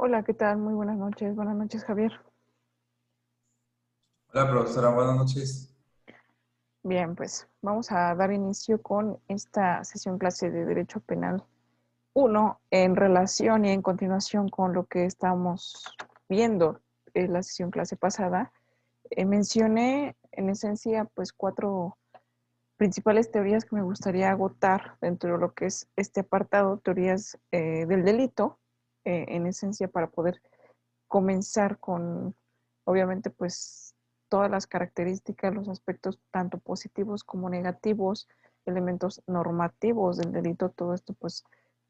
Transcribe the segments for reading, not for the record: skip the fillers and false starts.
Hola, ¿qué tal? Muy buenas noches. Buenas noches, Javier. Hola, profesora, buenas noches. Bien, pues vamos a dar inicio con esta sesión clase de Derecho Penal uno en relación y en continuación con lo que estamos viendo en la sesión clase pasada. Mencioné en esencia pues cuatro principales teorías que me gustaría agotar dentro de lo que es este apartado, teorías del delito, en esencia para poder comenzar con, obviamente, pues todas las características, los aspectos tanto positivos como negativos, elementos normativos del delito, todo esto pues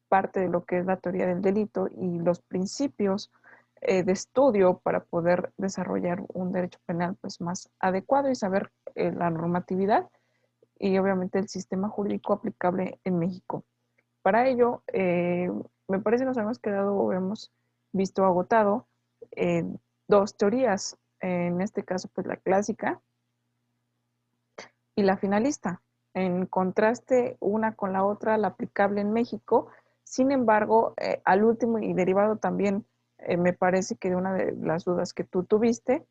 parte de lo que es la teoría del delito y los principios de estudio para poder desarrollar un derecho penal pues más adecuado y saber la normatividad y obviamente el sistema jurídico aplicable en México. Para ello, me parece que nos hemos quedado o hemos visto agotado eh, dos teorías, en este caso pues la clásica y la finalista, en contraste una con la otra, la aplicable en México. Sin embargo, al último y derivado también, me parece que de una de las dudas que tú tuviste,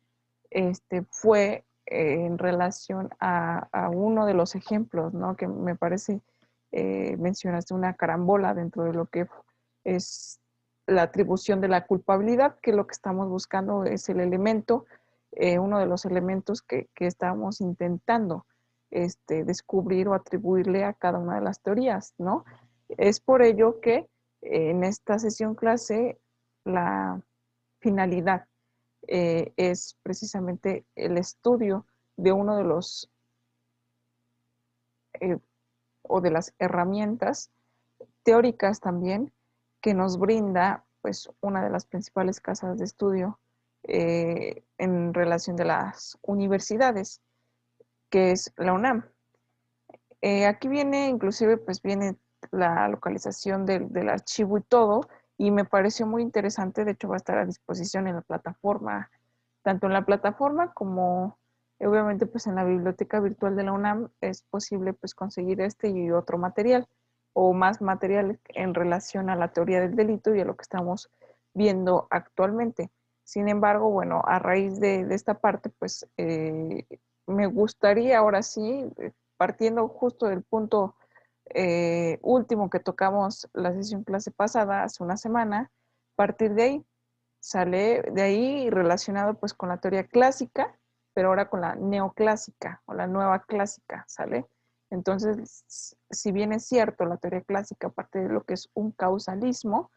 fue en relación a uno de los ejemplos, ¿no? Que me parece, mencionaste una carambola dentro de lo que es la atribución de la culpabilidad, que lo que estamos buscando es el elemento, uno de los elementos que estamos intentando descubrir o atribuirle a cada una de las teorías, ¿no? Es por ello que en esta sesión clase la finalidad es precisamente el estudio de uno de los eh, o de las herramientas teóricas también que nos brinda pues una de las principales casas de estudio en relación de las universidades, que es la UNAM. Aquí viene, inclusive, pues viene la localización del archivo y todo, y me pareció muy interesante, de hecho va a estar a disposición en la plataforma, tanto en la plataforma como obviamente pues en la biblioteca virtual de la UNAM es posible pues conseguir este y otro material o más material en relación a la teoría del delito y a lo que estamos viendo actualmente. Sin embargo, bueno, a raíz de esta parte, pues me gustaría ahora sí, partiendo justo del punto último que tocamos la sesión clase pasada, hace una semana, partir de ahí, sale de ahí relacionado pues con la teoría clásica, pero ahora con la neoclásica o la nueva clásica, ¿sale? Entonces, si bien es cierto, la teoría clásica parte de lo que es un causalismo,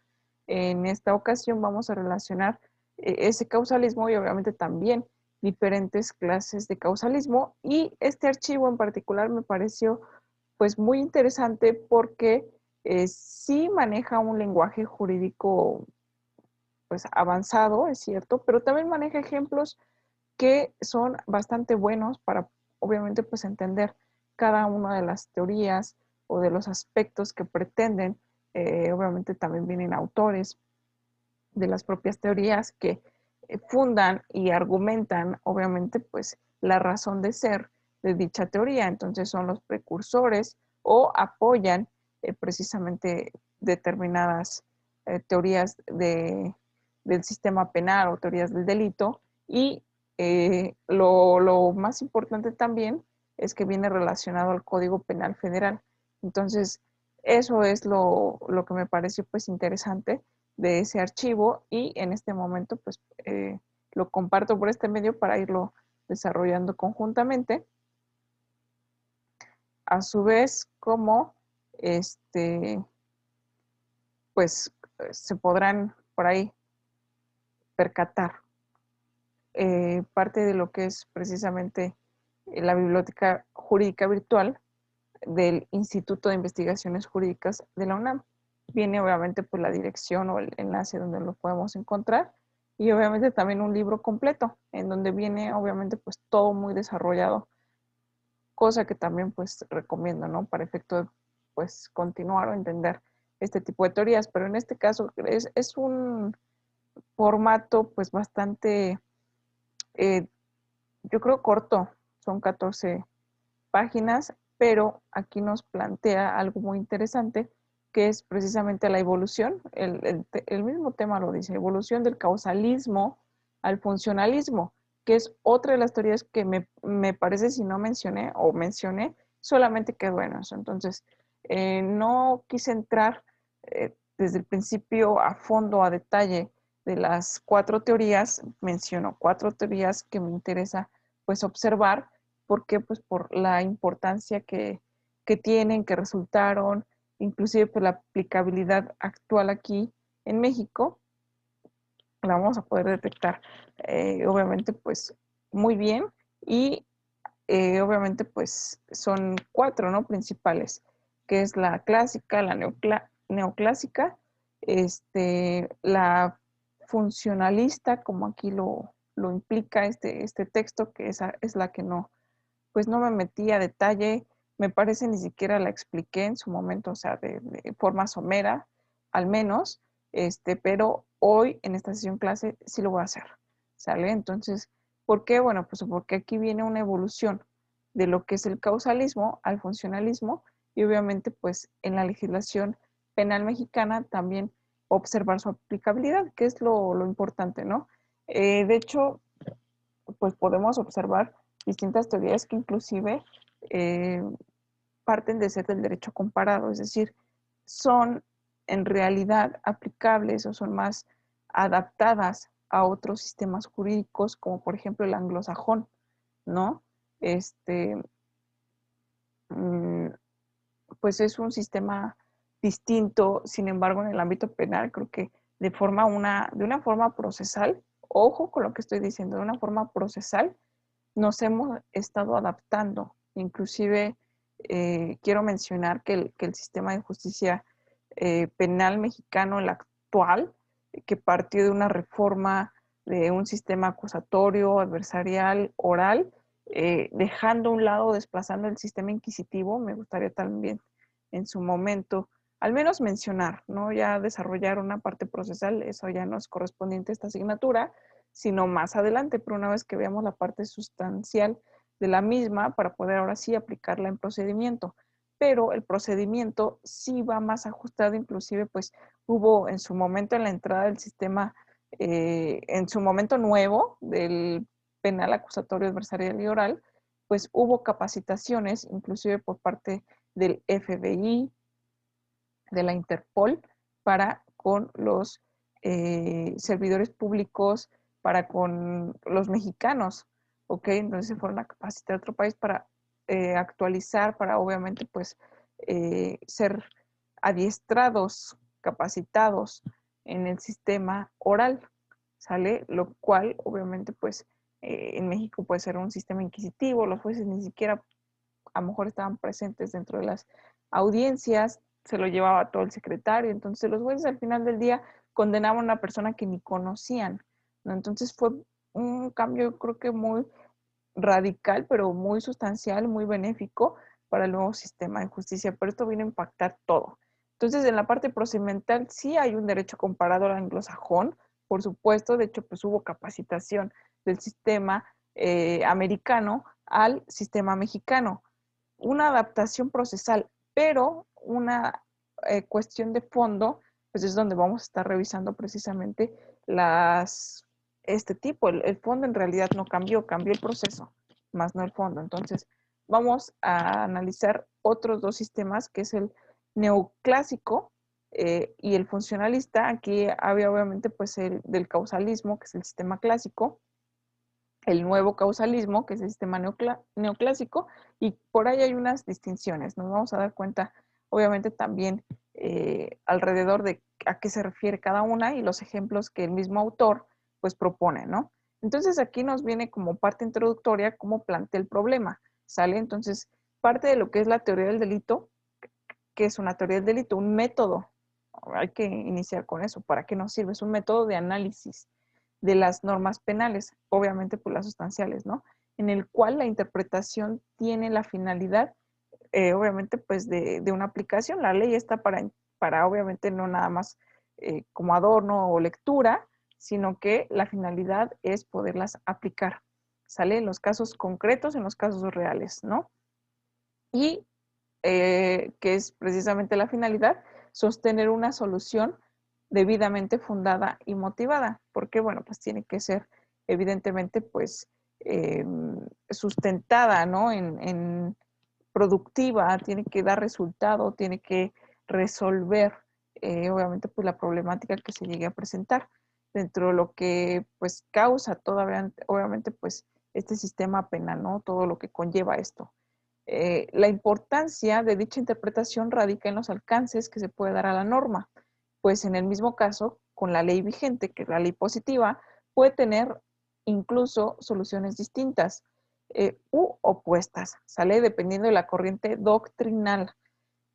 en esta ocasión vamos a relacionar ese causalismo y obviamente también diferentes clases de causalismo y este archivo en particular me pareció pues muy interesante porque sí maneja un lenguaje jurídico pues avanzado, es cierto, pero también maneja ejemplos que son bastante buenos para obviamente pues entender cada una de las teorías o de los aspectos que pretenden. Obviamente también vienen autores de las propias teorías que fundan y argumentan, obviamente, pues la razón de ser de dicha teoría. Entonces son los precursores o apoyan precisamente determinadas teorías del sistema penal o teorías del delito. Y lo más importante también es que viene relacionado al Código Penal Federal. Entonces, eso es lo que me pareció pues interesante de ese archivo y en este momento pues lo comparto por este medio para irlo desarrollando conjuntamente. A su vez, como pues se podrán por ahí percatar parte de lo que es precisamente la biblioteca jurídica virtual del Instituto de Investigaciones Jurídicas de la UNAM. Viene obviamente pues la dirección o el enlace donde lo podemos encontrar y obviamente también un libro completo en donde viene obviamente pues todo muy desarrollado, cosa que también pues recomiendo, ¿no? Para efecto de pues continuar o entender este tipo de teorías, pero en este caso es un formato pues bastante, eh, yo creo corto, son 14 páginas, pero aquí nos plantea algo muy interesante que es precisamente la evolución, el mismo tema lo dice, evolución del causalismo al funcionalismo, que es otra de las teorías que me parece, si no mencioné o mencioné, solamente quedó en eso. Entonces, no quise entrar desde el principio a fondo, a detalle de las 4 teorías, menciono 4 teorías que me interesa pues observar, porque pues por la importancia que tienen, que resultaron, inclusive por la aplicabilidad actual aquí en México, la vamos a poder detectar obviamente pues muy bien y obviamente pues son 4, ¿no? Principales, que es la clásica, la neoclásica, la funcionalista, como aquí lo implica este texto, que esa es la que no, pues no me metí a detalle, me parece ni siquiera la expliqué en su momento, o sea, de forma somera, al menos, pero hoy en esta sesión clase sí lo voy a hacer, ¿sale? Entonces, ¿por qué? Bueno, pues porque aquí viene una evolución de lo que es el causalismo al funcionalismo y obviamente pues en la legislación penal mexicana también observar su aplicabilidad, que es lo importante, ¿no? De hecho, pues podemos observar distintas teorías que inclusive eh, parten de ser del derecho comparado, es decir, son en realidad aplicables o son más adaptadas a otros sistemas jurídicos, como por ejemplo el anglosajón, ¿no? Este, mm, pues es un sistema distinto, sin embargo, en el ámbito penal, creo que de una forma procesal, ojo con lo que estoy diciendo, de una forma procesal, nos hemos estado adaptando. Inclusive quiero mencionar que el sistema de justicia penal mexicano, el actual, que partió de una reforma de un sistema acusatorio, adversarial, oral, dejando a un lado, desplazando el sistema inquisitivo, me gustaría también en su momento al menos mencionar, ¿no? Ya desarrollar una parte procesal, eso ya no es correspondiente a esta asignatura, sino más adelante, pero una vez que veamos la parte sustancial de la misma para poder ahora sí aplicarla en procedimiento. Pero el procedimiento sí va más ajustado, inclusive pues hubo en su momento en la entrada del sistema, en su momento nuevo del penal acusatorio adversarial y oral, pues hubo capacitaciones, inclusive por parte del FBI, de la Interpol, para con los servidores públicos, para con los mexicanos, ¿ok? Entonces se fueron a capacitar a otro país para actualizar, para obviamente pues ser adiestrados, capacitados en el sistema oral, ¿sale? Lo cual obviamente pues en México puede ser un sistema inquisitivo, los jueces ni siquiera a lo mejor estaban presentes dentro de las audiencias, se lo llevaba todo el secretario, entonces los jueces al final del día condenaban a una persona que ni conocían, ¿no? Entonces fue un cambio creo que muy radical, pero muy sustancial, muy benéfico para el nuevo sistema de justicia, pero esto vino a impactar todo. Entonces, en la parte procedimental sí hay un derecho comparado al anglosajón, por supuesto, de hecho, pues hubo capacitación del sistema americano al sistema mexicano, una adaptación procesal, pero una cuestión de fondo, pues es donde vamos a estar revisando precisamente este tipo. El fondo en realidad no cambió, cambió el proceso, más no el fondo. Entonces, vamos a analizar otros 2 sistemas, que es el neoclásico y el funcionalista. Aquí había obviamente pues el del causalismo, que es el sistema clásico, el nuevo causalismo, que es el sistema neoclásico, y por ahí hay unas distinciones. Nos vamos a dar cuenta, obviamente, también alrededor de a qué se refiere cada una y los ejemplos que el mismo autor pues propone, ¿no? Entonces aquí nos viene como parte introductoria cómo plantea el problema, ¿sale? Entonces, parte de lo que es la teoría del delito, que es una teoría del delito, un método, hay que iniciar con eso, ¿para qué nos sirve? Es un método de análisis de las normas penales, obviamente por las sustanciales, ¿no? En el cual la interpretación tiene la finalidad, obviamente, pues de una aplicación. La ley está para obviamente, no nada más como adorno o lectura, sino que la finalidad es poderlas aplicar, ¿sale? En los casos concretos, en los casos reales, ¿no? Y que es precisamente la finalidad, sostener una solución debidamente fundada y motivada, porque bueno, pues tiene que ser evidentemente pues sustentada, ¿no? En productiva, tiene que dar resultado, tiene que resolver obviamente pues la problemática que se llegue a presentar dentro de lo que pues causa todavía obviamente pues este sistema penal, ¿no? Todo lo que conlleva esto. La importancia de dicha interpretación radica en los alcances que se puede dar a la norma, pues en el mismo caso, con la ley vigente, que es la ley positiva, puede tener incluso soluciones distintas u opuestas, ¿sale? Dependiendo de la corriente doctrinal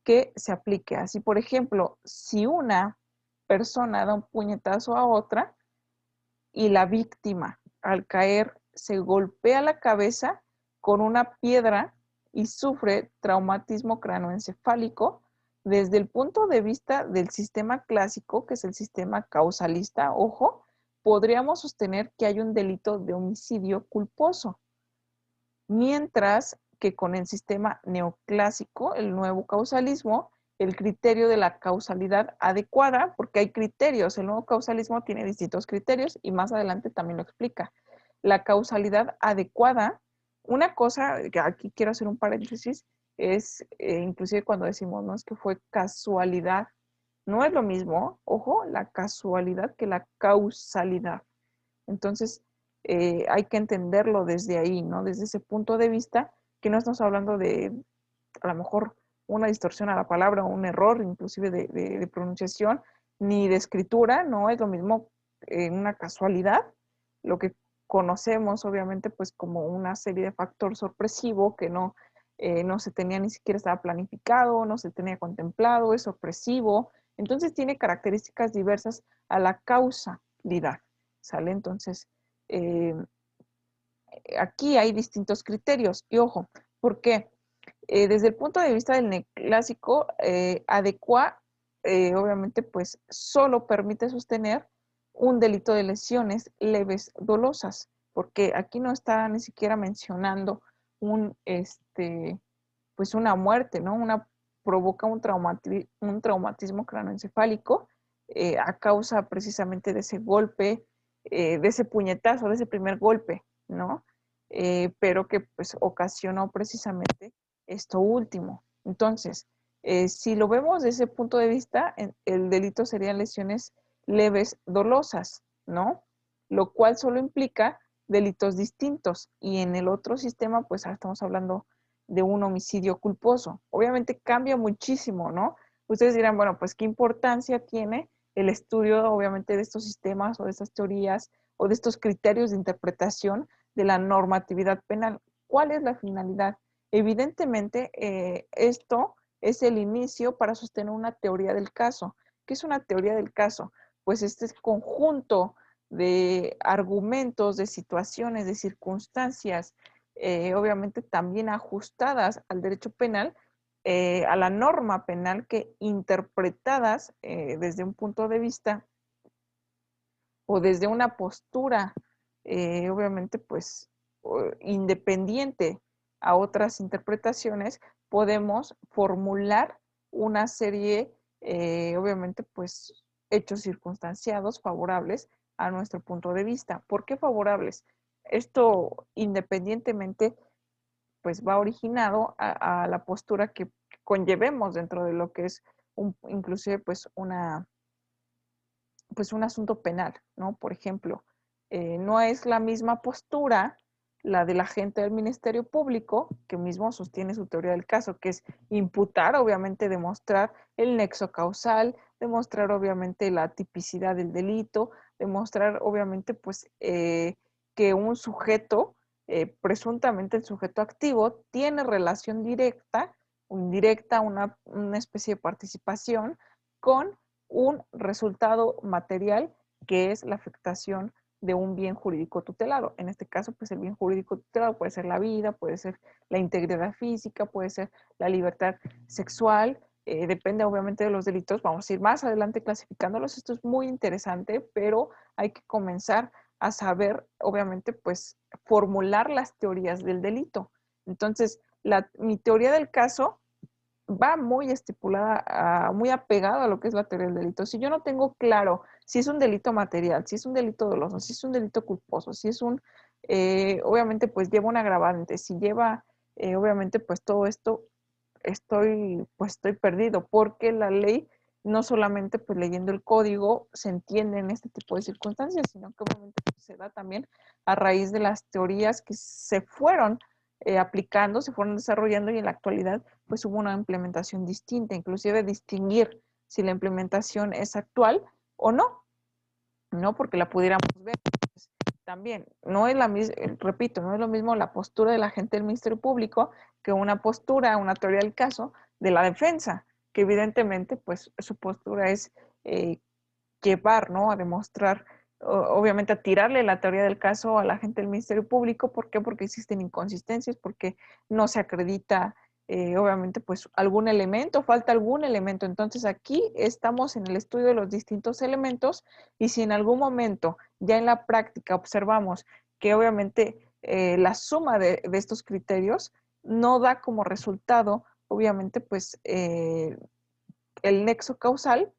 que se aplique. Así, por ejemplo, si una persona da un puñetazo a otra y la víctima al caer se golpea la cabeza con una piedra y sufre traumatismo cranoencefálico, desde el punto de vista del sistema clásico, que es el sistema causalista, ojo, podríamos sostener que hay un delito de homicidio culposo. Mientras que con el sistema neoclásico, el nuevo causalismo, el criterio de la causalidad adecuada, porque hay criterios, el nuevo causalismo tiene distintos criterios y más adelante también lo explica. La causalidad adecuada, una cosa, que aquí quiero hacer un paréntesis, es inclusive cuando decimos, no es que fue casualidad, no es lo mismo, ojo, la casualidad que la causalidad. Entonces, hay que entenderlo desde ahí, ¿no? Desde ese punto de vista, que no estamos hablando de, a lo mejor, una distorsión a la palabra o un error, inclusive de pronunciación, ni de escritura, no es lo mismo una casualidad, lo que conocemos, obviamente, pues como una serie de factor sorpresivo que no se tenía ni siquiera estaba planificado, no se tenía contemplado, es sorpresivo, entonces tiene características diversas a la causalidad. ¿Sale? Entonces, eh, aquí hay distintos criterios. Y ojo, ¿por qué? Desde el punto de vista del neoclásico, adecua, obviamente, pues solo permite sostener un delito de lesiones leves dolosas, porque aquí no está ni siquiera mencionando pues una muerte, ¿no? Provoca un traumatismo cranoencefálico a causa precisamente de ese golpe, de ese puñetazo, de ese primer golpe, ¿no? Pero que pues ocasionó precisamente esto último. Entonces, si lo vemos desde ese punto de vista, el delito serían lesiones leves dolosas, ¿no? Lo cual solo implica delitos distintos y en el otro sistema, pues ahora estamos hablando de un homicidio culposo. Obviamente cambia muchísimo, ¿no? Ustedes dirán, bueno, pues qué importancia tiene el estudio, obviamente, de estos sistemas o de estas teorías o de estos criterios de interpretación de la normatividad penal. ¿Cuál es la finalidad? Evidentemente, esto es el inicio para sostener una teoría del caso. ¿Qué es una teoría del caso? Pues este conjunto de argumentos, de situaciones, de circunstancias, obviamente también ajustadas al derecho penal, a la norma penal, que interpretadas desde un punto de vista o desde una postura, obviamente, pues, independiente a otras interpretaciones, podemos formular una serie, obviamente, pues, hechos circunstanciados favorables a nuestro punto de vista. ¿Por qué favorables? Esto independientemente, pues, va originado a la postura que conllevemos dentro de lo que es inclusive, pues un asunto penal, ¿no? Por ejemplo, no es la misma postura la del agente del Ministerio Público, que mismo sostiene su teoría del caso, que es imputar, obviamente, demostrar el nexo causal, demostrar, obviamente, la tipicidad del delito, demostrar, obviamente, pues, que un sujeto, presuntamente el sujeto activo, tiene relación directa o indirecta, una especie de participación con un resultado material que es la afectación de un bien jurídico tutelado. En este caso, pues el bien jurídico tutelado puede ser la vida, puede ser la integridad física, puede ser la libertad sexual, depende obviamente de los delitos. Vamos a ir más adelante clasificándolos. Esto es muy interesante, pero hay que comenzar a saber, obviamente, pues formular las teorías del delito. Entonces, mi teoría del caso va muy estipulada, muy apegado a lo que es la teoría del delito. Si yo no tengo claro si es un delito material, si es un delito doloso, si es un delito culposo, si es obviamente pues lleva un agravante, si lleva, obviamente pues todo esto, estoy perdido, porque la ley no solamente pues leyendo el código se entiende en este tipo de circunstancias, sino que obviamente pues, se da también a raíz de las teorías que se fueron aplicando, se fueron desarrollando y en la actualidad pues hubo una implementación distinta, inclusive distinguir si la implementación es actual o no, ¿no? Porque la pudiéramos ver. También, no es la misma, repito, no es lo mismo la postura de la gente del Ministerio Público que una postura, una teoría del caso de la defensa, que evidentemente pues su postura es eh, llevar, ¿no? A demostrar, obviamente a tirarle la teoría del caso a la gente del Ministerio Público. ¿Por qué? Porque existen inconsistencias, porque no se acredita, obviamente, pues algún elemento, falta algún elemento. Entonces aquí estamos en el estudio de los distintos elementos y si en algún momento ya en la práctica observamos que obviamente la suma de estos criterios no da como resultado, obviamente, pues el nexo causal,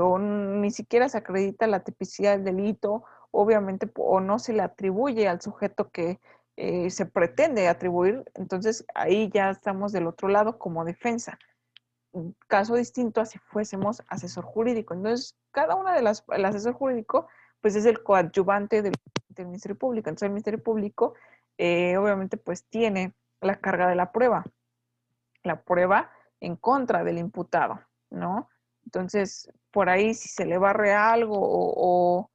o ni siquiera se acredita la tipicidad del delito, obviamente, o no se le atribuye al sujeto que se pretende atribuir, entonces ahí ya estamos del otro lado como defensa. Un caso distinto a si fuésemos asesor jurídico. Entonces, cada una de el asesor jurídico, pues es el coadyuvante del Ministerio Público. Entonces, el Ministerio Público, obviamente, pues tiene la carga de la prueba en contra del imputado, ¿no? Entonces, por ahí si se le barre algo o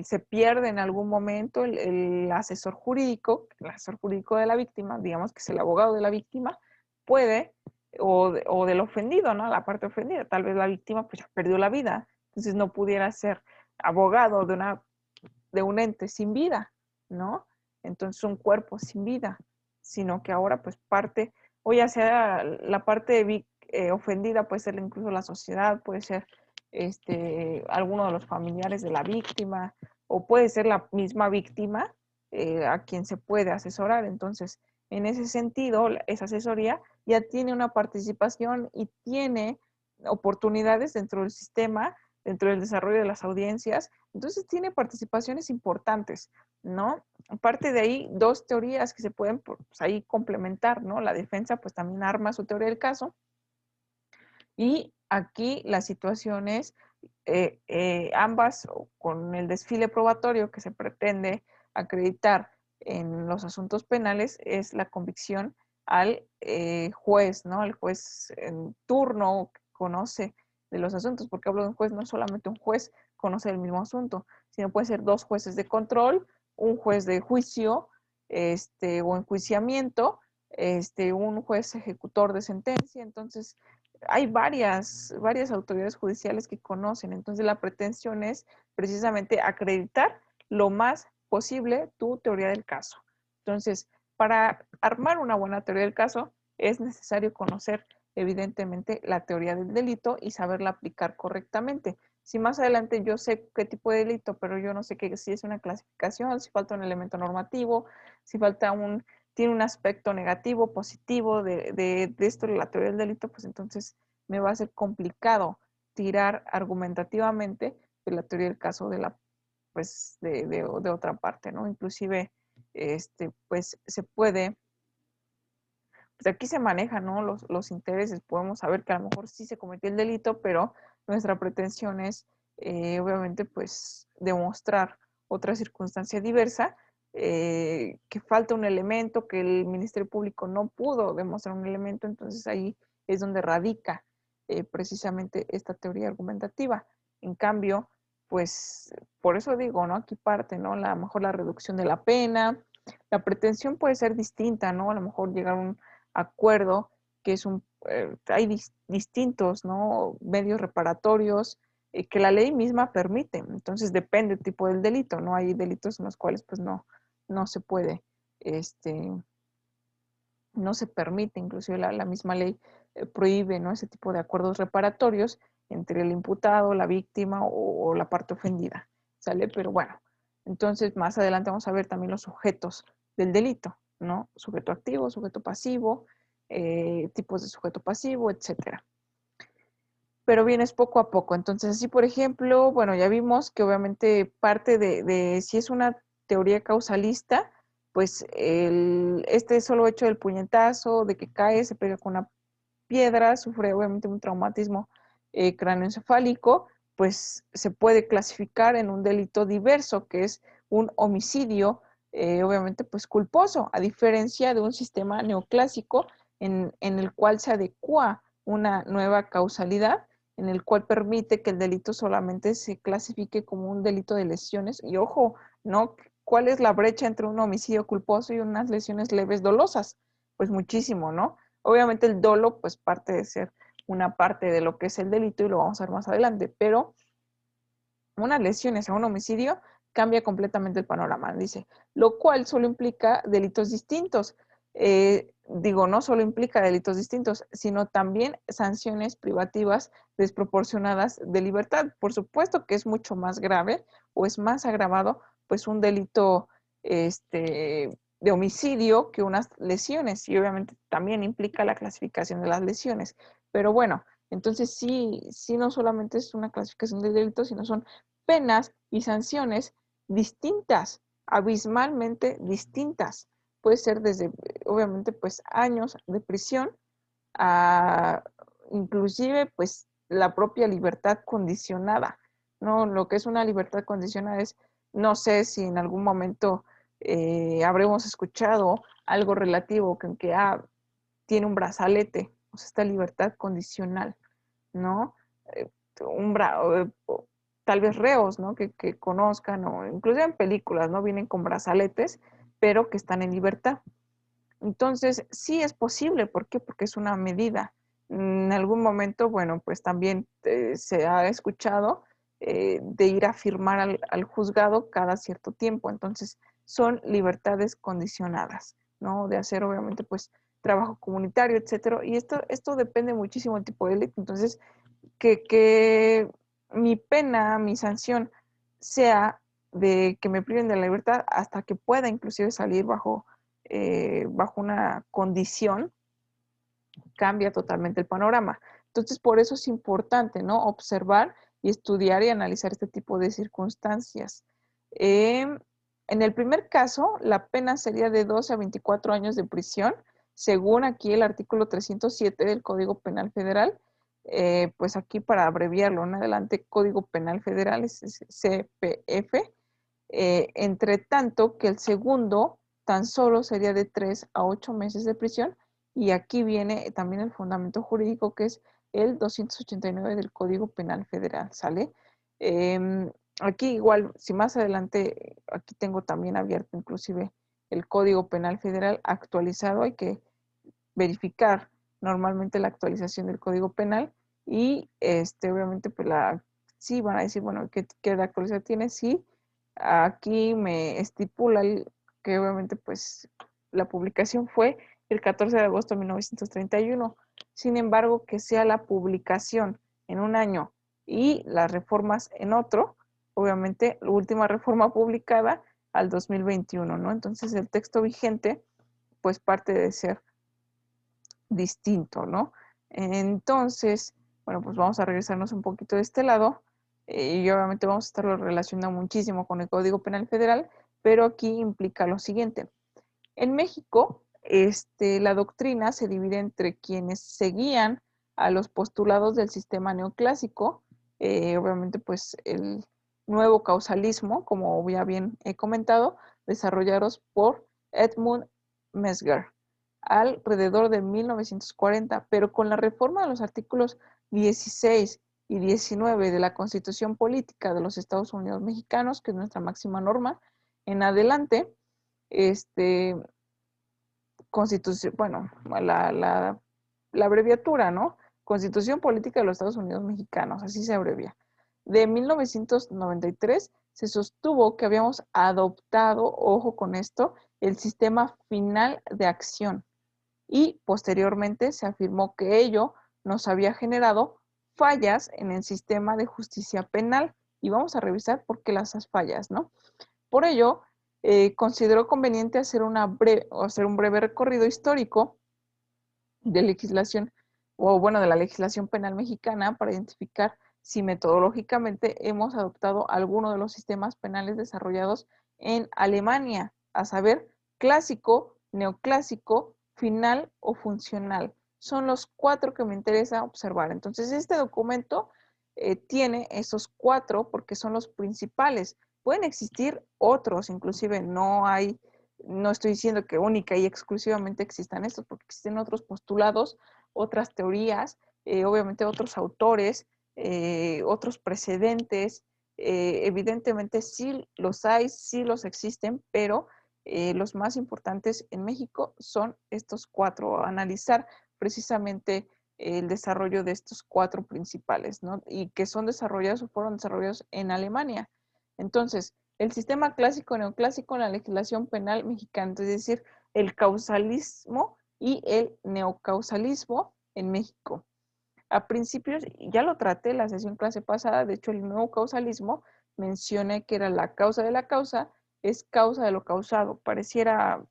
se pierde en algún momento el asesor jurídico de la víctima, digamos que es el abogado de la víctima, puede, o del ofendido, ¿no? La parte ofendida, tal vez la víctima pues ya perdió la vida, entonces no pudiera ser abogado de un ente sin vida, ¿no? Entonces un cuerpo sin vida, sino que ahora pues parte, o ya sea la parte ofendida, puede ser incluso la sociedad, puede ser alguno de los familiares de la víctima, o puede ser la misma víctima a quien se puede asesorar. Entonces, en ese sentido, esa asesoría ya tiene una participación y tiene oportunidades dentro del sistema, dentro del desarrollo de las audiencias, entonces tiene participaciones importantes, ¿no? Aparte de ahí, dos teorías que se pueden pues, ahí complementar, ¿no? La defensa pues también arma su teoría del caso y aquí las situaciones, ambas con el desfile probatorio que se pretende acreditar en los asuntos penales es la convicción al juez, ¿no? El juez en turno que conoce de los asuntos, porque hablo de un juez, no solamente un juez conoce el mismo asunto, sino puede ser dos jueces de control, un juez de juicio, o enjuiciamiento, un juez ejecutor de sentencia. Entonces, hay varias autoridades judiciales que conocen. Entonces, la pretensión es precisamente acreditar lo más posible tu teoría del caso. Entonces, para armar una buena teoría del caso, es necesario conocer evidentemente la teoría del delito y saberla aplicar correctamente. Si más adelante yo sé qué tipo de delito, pero yo no sé si es una clasificación, si falta un elemento normativo, si falta tiene un aspecto negativo, positivo de esto, de la teoría del delito, pues entonces me va a ser complicado tirar argumentativamente de la teoría del caso pues, de otra parte, ¿no? Inclusive, pues se puede, pues aquí se manejan, ¿no? Los intereses, podemos saber que a lo mejor sí se cometió el delito, pero nuestra pretensión es, obviamente, pues demostrar otra circunstancia diversa, que falta un elemento, que el Ministerio Público no pudo demostrar un elemento, entonces ahí es donde radica precisamente esta teoría argumentativa. En cambio, pues por eso digo, ¿no? Aquí parte, ¿no? A lo mejor la reducción de la pena, la pretensión puede ser distinta, ¿no? A lo mejor llegar a un acuerdo que hay distintos, ¿no? Medios reparatorios que la ley misma permite. Entonces depende del tipo del delito, ¿no? Hay delitos en los cuales pues no se puede, no se permite, inclusive la misma ley prohíbe, ¿no? Ese tipo de acuerdos reparatorios entre el imputado, la víctima o la parte ofendida, ¿sale? Pero bueno, entonces más adelante vamos a ver también los sujetos del delito, ¿no? Sujeto activo, sujeto pasivo, tipos de sujeto pasivo, etcétera. Pero bien, es poco a poco. Entonces, así, por ejemplo, bueno, ya vimos que obviamente parte de si es una teoría causalista, pues este solo hecho del puñetazo, de que cae, se pega con una piedra, sufre obviamente un traumatismo cráneoencefálico, pues se puede clasificar en un delito diverso, que es un homicidio, obviamente pues culposo, a diferencia de un sistema neoclásico en el cual se adecua una nueva causalidad, en el cual permite que el delito solamente se clasifique como un delito de lesiones. Y ojo, ¿no? ¿Cuál es la brecha entre un homicidio culposo y unas lesiones leves dolosas? Pues muchísimo, ¿no? Obviamente el dolo pues parte de ser una parte de lo que es el delito y lo vamos a ver más adelante, pero unas lesiones a un homicidio cambia completamente el panorama, dice, lo cual solo implica delitos distintos. No solo implica delitos distintos, sino también sanciones privativas desproporcionadas de libertad. Por supuesto que es mucho más grave o es más agravado pues un delito de homicidio que unas lesiones y obviamente también implica la clasificación de las lesiones. Pero bueno, entonces sí no solamente es una clasificación de delitos, sino son penas y sanciones distintas, abismalmente distintas. Puede ser desde, obviamente, pues años de prisión a inclusive, pues, la propia libertad condicionada, ¿no? Lo que es una libertad condicionada es, no sé si en algún momento habremos escuchado algo relativo con que tiene un brazalete, o sea, esta libertad condicional, ¿no? Eh, un bra Tal vez reos, ¿no? Que conozcan, o incluso en películas, ¿no? Vienen con brazaletes, pero que están en libertad. Entonces, sí es posible, ¿por qué? Porque es una medida. En algún momento, bueno, pues también se ha escuchado de ir a firmar al juzgado cada cierto tiempo. Entonces, son libertades condicionadas, ¿no? De hacer, obviamente, pues trabajo comunitario, etcétera. Y esto depende muchísimo del tipo de delito. Entonces, que mi pena, mi sanción sea de que me priven de la libertad hasta que pueda inclusive salir bajo una condición, cambia totalmente el panorama. Entonces, por eso es importante, ¿no? Observar y estudiar y analizar este tipo de circunstancias. En el primer caso, la pena sería de 12 a 24 años de prisión, según aquí el artículo 307 del Código Penal Federal. Pues aquí para abreviarlo, en adelante, Código Penal Federal es CPF. Entre tanto que el segundo tan solo sería de 3 a 8 meses de prisión, y aquí viene también el fundamento jurídico, que es el 289 del Código Penal Federal, ¿sale? Aquí igual, si más adelante, aquí tengo también abierto inclusive el Código Penal Federal actualizado, hay que verificar normalmente la actualización del Código Penal y obviamente pues sí van a decir, bueno, ¿qué de actualización tiene? Sí, aquí me estipula que obviamente pues la publicación fue el 14 de agosto de 1931. Sin embargo, que sea la publicación en un año y las reformas en otro, obviamente la última reforma publicada al 2021, ¿no? Entonces el texto vigente pues parte de ser distinto, ¿no? Entonces, bueno, pues vamos a regresarnos un poquito de este lado y obviamente vamos a estarlo relacionando muchísimo con el Código Penal Federal, pero aquí implica lo siguiente. En México, la doctrina se divide entre quienes seguían a los postulados del sistema neoclásico, obviamente pues el nuevo causalismo, como ya bien he comentado, desarrollados por Edmund Mesmer alrededor de 1940, pero con la reforma de los artículos 16 y 19 de la Constitución Política de los Estados Unidos Mexicanos, que es nuestra máxima norma, en adelante, Constitución, bueno, la abreviatura, ¿no? Constitución Política de los Estados Unidos Mexicanos, así se abrevia. De 1993 se sostuvo que habíamos adoptado, ojo con esto, el sistema final de acción y posteriormente se afirmó que ello nos había generado fallas en el sistema de justicia penal y vamos a revisar por qué las fallas, ¿no? Por ello, consideró conveniente hacer un breve recorrido histórico de legislación, o bueno, de la legislación penal mexicana para identificar si metodológicamente hemos adoptado alguno de los sistemas penales desarrollados en Alemania, a saber, clásico, neoclásico, final o funcional. Son los 4 que me interesa observar. Entonces, este documento tiene esos 4 porque son los principales. Pueden existir otros, inclusive no estoy diciendo que única y exclusivamente existan estos, porque existen otros postulados, otras teorías, obviamente otros autores, otros precedentes. Evidentemente sí los hay, sí los existen, pero los más importantes en México son estos 4. Analizar precisamente el desarrollo de estos 4 principales, ¿no? Y que son desarrollados o fueron desarrollados en Alemania. Entonces, el sistema clásico neoclásico en la legislación penal mexicana, es decir, el causalismo y el neocausalismo en México. A principios, ya lo traté en la sesión clase pasada, de hecho el nuevo causalismo mencioné que era la causa de la causa, es causa de lo causado. Pareciera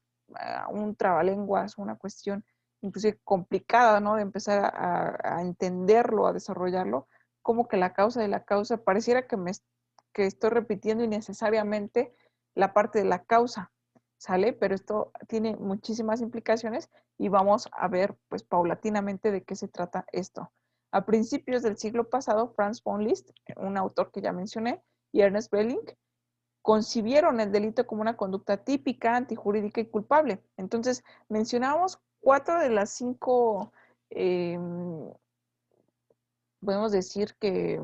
un trabalenguas, una cuestión inclusive complicada, ¿no? De empezar a entenderlo, a desarrollarlo, como que la causa de la causa, pareciera que estoy repitiendo innecesariamente la parte de la causa, ¿sale? Pero esto tiene muchísimas implicaciones y vamos a ver pues paulatinamente de qué se trata esto. A principios del siglo pasado, Franz von Liszt, un autor que ya mencioné, y Ernest Belling concibieron el delito como una conducta típica, antijurídica y culpable. Entonces, mencionamos 4 de las 5, podemos decir que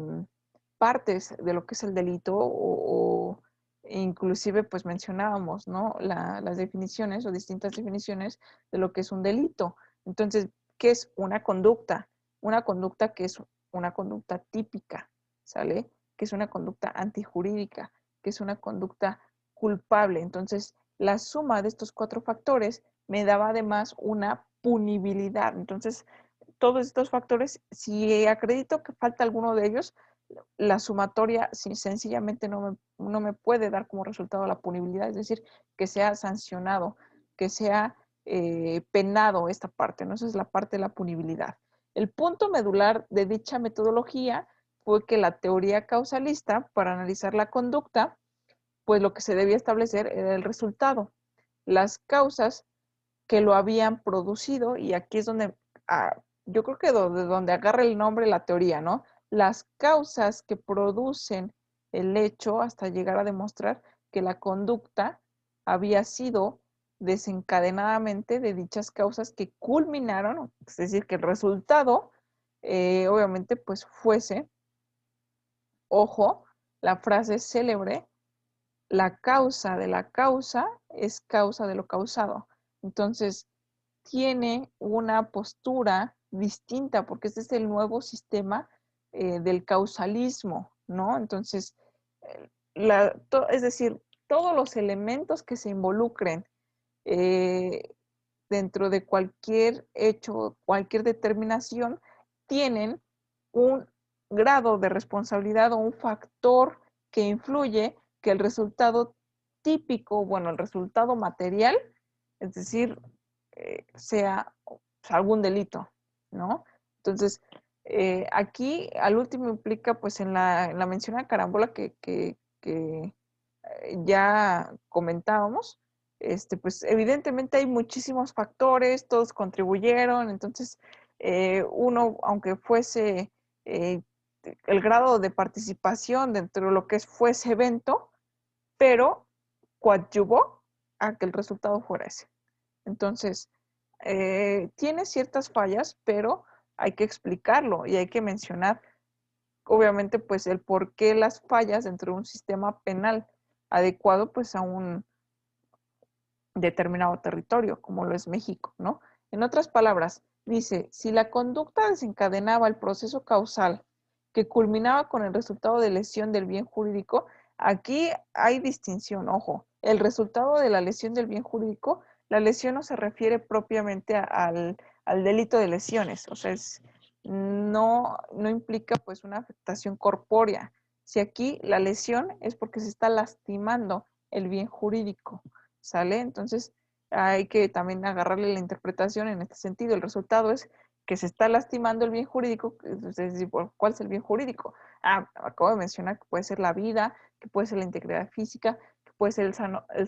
partes de lo que es el delito o inclusive pues mencionábamos, ¿no? Las definiciones o distintas definiciones de lo que es un delito. Entonces, ¿qué es una conducta? Una conducta que es una conducta típica, ¿sale? Que es una conducta antijurídica, que es una conducta culpable. Entonces, la suma de estos 4 factores me daba además una punibilidad. Entonces, todos estos factores, si acredito que falta alguno de ellos, la sumatoria sencillamente no me puede dar como resultado la punibilidad, es decir, que sea sancionado, que sea penado esta parte, ¿no? Esa es la parte de la punibilidad. El punto medular de dicha metodología fue que la teoría causalista, para analizar la conducta, pues lo que se debía establecer era el resultado, las causas que lo habían producido, y aquí es donde yo creo que de donde agarra el nombre la teoría, ¿no? Las causas que producen el hecho hasta llegar a demostrar que la conducta había sido desencadenadamente de dichas causas que culminaron, es decir, que el resultado, obviamente, pues fuese, ojo, la frase célebre, la causa de la causa es causa de lo causado. Entonces, tiene una postura distinta, porque este es el nuevo sistema del causalismo, ¿no? Entonces, es decir, todos los elementos que se involucren eh, dentro de cualquier hecho, cualquier determinación, tienen un grado de responsabilidad o un factor que influye que el resultado típico, bueno, el resultado material, es decir, sea algún delito, ¿no? Entonces, aquí al último implica, pues en la mencionada carambola que ya comentábamos, pues evidentemente hay muchísimos factores, todos contribuyeron, entonces uno, aunque fuese eh, el grado de participación dentro de lo que fue ese evento, pero coadyuvó a que el resultado fuera ese. Entonces, tiene ciertas fallas, pero hay que explicarlo y hay que mencionar, obviamente, pues el por qué las fallas dentro de un sistema penal adecuado pues a un determinado territorio, como lo es México, ¿no? En otras palabras, dice, si la conducta desencadenaba el proceso causal que culminaba con el resultado de lesión del bien jurídico, aquí hay distinción, ojo, el resultado de la lesión del bien jurídico, la lesión no se refiere propiamente al delito de lesiones, o sea, no implica pues una afectación corpórea. Si aquí la lesión es porque se está lastimando el bien jurídico, ¿sale? Entonces, hay que también agarrarle la interpretación en este sentido. El resultado es que se está lastimando el bien jurídico, es decir, ¿cuál es el bien jurídico? Acabo de mencionar que puede ser la vida, que puede ser la integridad física, que puede ser el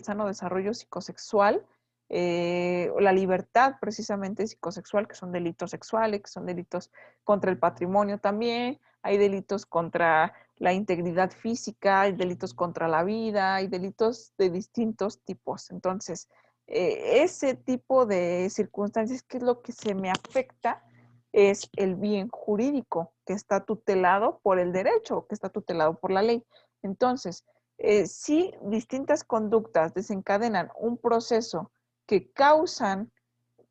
sano desarrollo psicosexual, la libertad precisamente psicosexual, que son delitos sexuales, que son delitos contra el patrimonio también, hay delitos contra la integridad física, hay delitos contra la vida, hay delitos de distintos tipos. Entonces, ese tipo de circunstancias, que es lo que se me afecta, es el bien jurídico, que está tutelado por el derecho, que está tutelado por la ley. Entonces, si distintas conductas desencadenan un proceso que causan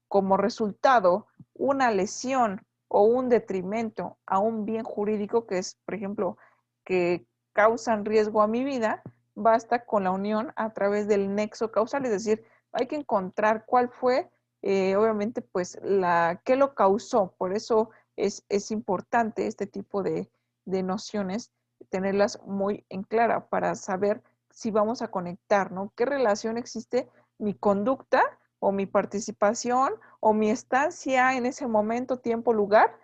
como resultado una lesión o un detrimento a un bien jurídico, que es, por ejemplo, que causan riesgo a mi vida, basta con la unión a través del nexo causal, es decir, hay que encontrar cuál fue, obviamente, pues, qué lo causó. Por eso es importante este tipo de nociones, tenerlas muy en clara para saber si vamos a conectar, ¿no? ¿Qué relación existe mi conducta o mi participación o mi estancia en ese momento, tiempo, lugar,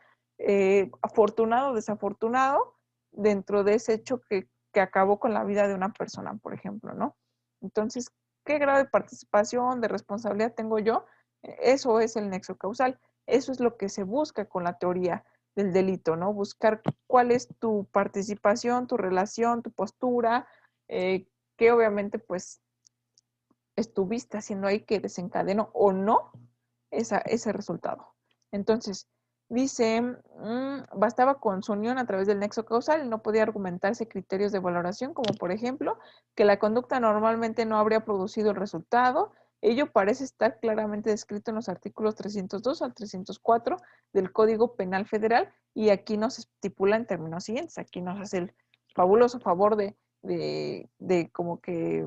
afortunado o desafortunado, dentro de ese hecho que acabó con la vida de una persona, por ejemplo, ¿no? Entonces, ¿qué grado de participación, de responsabilidad tengo yo? Eso es el nexo causal. Eso es lo que se busca con la teoría del delito, ¿no? Buscar cuál es tu participación, tu relación, tu postura, que obviamente pues estuviste haciendo ahí que desencadenó o no ese resultado. Entonces, dice, bastaba con su unión a través del nexo causal y no podía argumentarse criterios de valoración, como por ejemplo, que la conducta normalmente no habría producido el resultado. Ello parece estar claramente descrito en los artículos 302 al 304 del Código Penal Federal, y aquí nos estipula en términos siguientes. Aquí nos hace el fabuloso favor de como que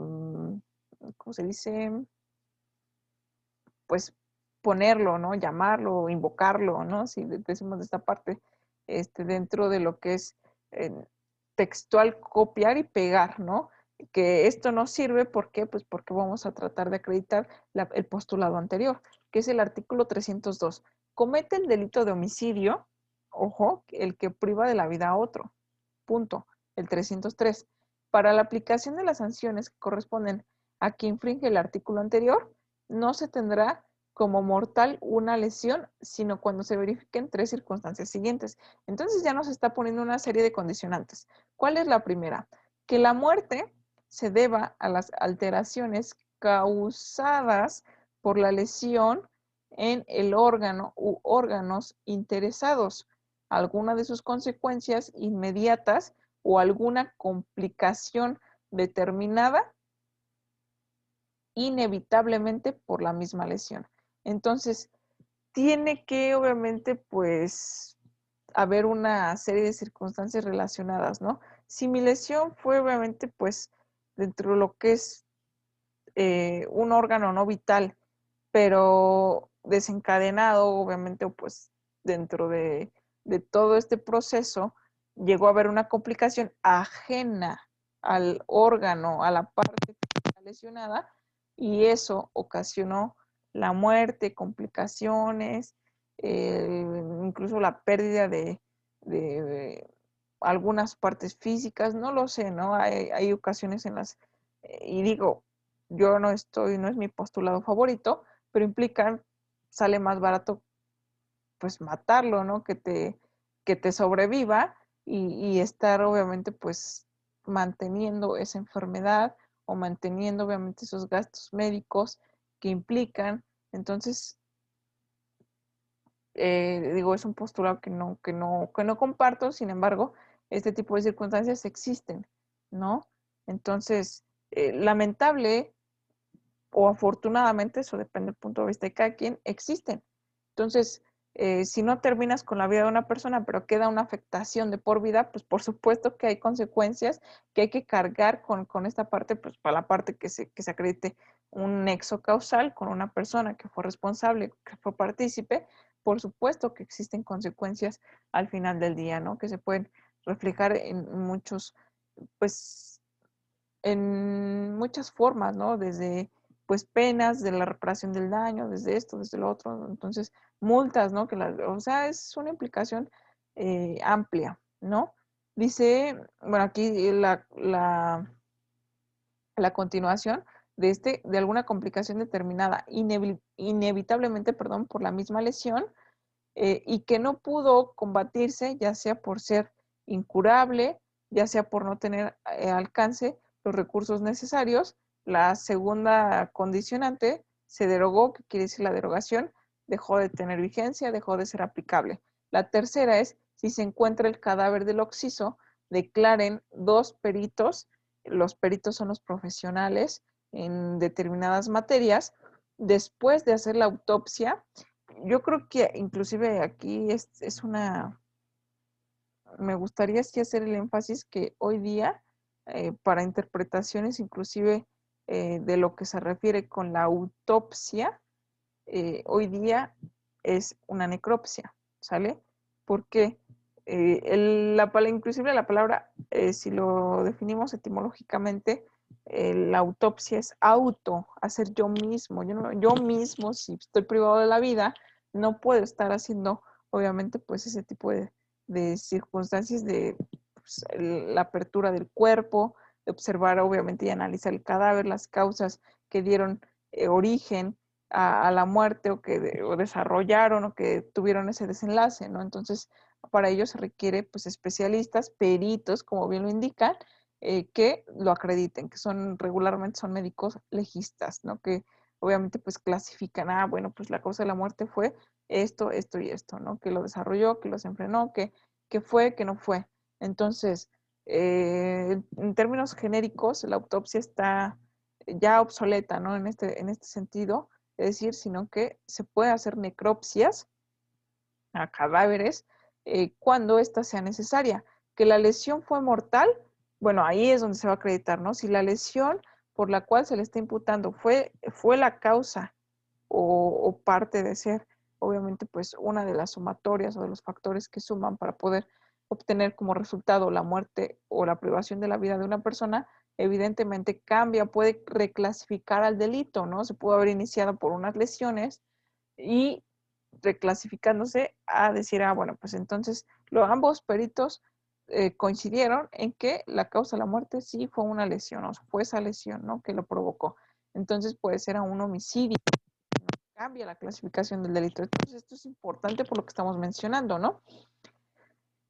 ¿cómo se dice? Pues ponerlo, ¿no? Llamarlo, invocarlo, ¿no? Si decimos de esta parte, dentro de lo que es eh, textual, copiar y pegar, ¿no? Que esto no sirve, ¿por qué? Pues porque vamos a tratar de acreditar el postulado anterior, que es el artículo 302. Comete el delito de homicidio, ojo, el que priva de la vida a otro, punto. El 303. Para la aplicación de las sanciones que corresponden a quien infringe el artículo anterior, no se tendrá como mortal una lesión, sino cuando se verifiquen tres circunstancias siguientes. Entonces ya nos está poniendo una serie de condicionantes. ¿Cuál es la primera? Que la muerte se deba a las alteraciones causadas por la lesión en el órgano u órganos interesados, alguna de sus consecuencias inmediatas o alguna complicación determinada inevitablemente por la misma lesión. Entonces, tiene que obviamente pues haber una serie de circunstancias relacionadas, ¿no? Si mi lesión fue obviamente pues dentro de lo que es un órgano no vital, pero desencadenado obviamente pues dentro de todo este proceso llegó a haber una complicación ajena al órgano, a la parte lesionada, y eso ocasionó la muerte, complicaciones, incluso la pérdida de algunas partes físicas, no lo sé, ¿no? Hay ocasiones en las, y digo, yo no estoy, no es mi postulado favorito, pero implican, sale más barato pues matarlo, ¿no? Que te sobreviva y estar obviamente pues manteniendo esa enfermedad o manteniendo obviamente esos gastos médicos que implican. Entonces, digo, es un postulado que no comparto, sin embargo, este tipo de circunstancias existen, ¿no? Entonces, lamentable o afortunadamente, eso depende del punto de vista de cada quien, existen. Entonces, si no terminas con la vida de una persona, pero queda una afectación de por vida, pues por supuesto que hay consecuencias que hay que cargar con esta parte, pues para la parte que se acredite un nexo causal con una persona que fue responsable, que fue partícipe, por supuesto que existen consecuencias al final del día, ¿no? Que se pueden reflejar en muchos, pues, en muchas formas, ¿no? Desde pues penas de la reparación del daño, desde esto, desde lo otro, entonces multas, ¿no? O sea, es una implicación amplia, ¿no? Dice, bueno, aquí la continuación de alguna complicación determinada, inevitablemente, perdón, por la misma lesión, y que no pudo combatirse, ya sea por ser incurable, ya sea por no tener alcance los recursos necesarios. La segunda condicionante se derogó, que quiere decir la derogación, dejó de tener vigencia, dejó de ser aplicable. La tercera es, si se encuentra el cadáver del occiso, declaren dos peritos, los peritos son los profesionales en determinadas materias, después de hacer la autopsia. Yo creo que inclusive aquí me gustaría sí hacer el énfasis que hoy día, para interpretaciones inclusive de lo que se refiere con la autopsia, hoy día es una necropsia, ¿sale? Porque inclusive la palabra, si lo definimos etimológicamente, la autopsia es auto, hacer yo mismo. Yo mismo, si estoy privado de la vida, no puedo estar haciendo, obviamente, pues ese tipo de circunstancias de pues, la apertura del cuerpo, de observar, obviamente, y analizar el cadáver, las causas que dieron origen a la muerte o desarrollaron o que tuvieron ese desenlace, ¿no? Entonces, para ello se requiere pues especialistas, peritos, como bien lo indican, que lo acrediten, que regularmente son médicos legistas, ¿no? Que obviamente pues clasifican, bueno, pues la causa de la muerte fue esto, esto y esto, ¿no? Que lo desarrolló, que lo desenfrenó, que fue, que no fue. Entonces, en términos genéricos, la autopsia está ya obsoleta, ¿no? En este sentido, es decir, sino que se puede hacer necropsias a cadáveres cuando ésta sea necesaria. Que la lesión fue mortal, bueno, ahí es donde se va a acreditar, ¿no? Si la lesión por la cual se le está imputando fue la causa o parte de ser, obviamente, pues una de las sumatorias o de los factores que suman para poder obtener como resultado la muerte o la privación de la vida de una persona, evidentemente cambia, puede reclasificar al delito, ¿no? Se pudo haber iniciado por unas lesiones y reclasificándose a decir, bueno, pues entonces ambos peritos coincidieron en que la causa de la muerte sí fue una lesión, o sea, fue esa lesión, ¿no? Que lo provocó. Entonces puede ser a un homicidio, cambia la clasificación del delito. Entonces esto es importante por lo que estamos mencionando, ¿no?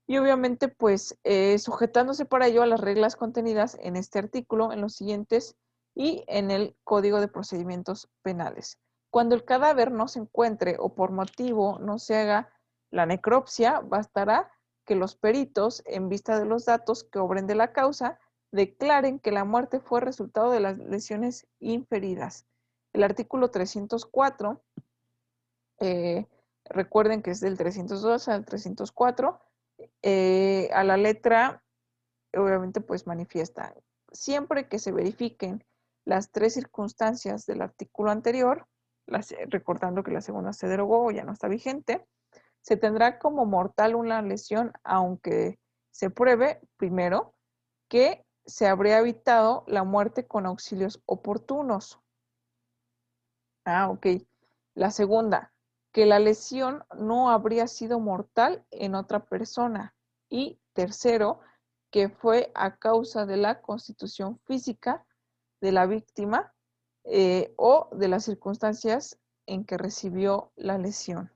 Y obviamente, pues, sujetándose para ello a las reglas contenidas en este artículo, en los siguientes y en el Código de Procedimientos Penales. Cuando el cadáver no se encuentre o por motivo no se haga la necropsia, bastará que los peritos, en vista de los datos que obren de la causa, declaren que la muerte fue resultado de las lesiones inferidas. El artículo 304, recuerden que es del 302 al 304, a la letra, obviamente, pues manifiesta. Siempre que se verifiquen las tres circunstancias del artículo anterior, recordando que la segunda se derogó o ya no está vigente, se tendrá como mortal una lesión, aunque se pruebe, primero, que se habría evitado la muerte con auxilios oportunos. Ok. La segunda, que la lesión no habría sido mortal en otra persona. Y tercero, que fue a causa de la constitución física de la víctima o de las circunstancias en que recibió la lesión.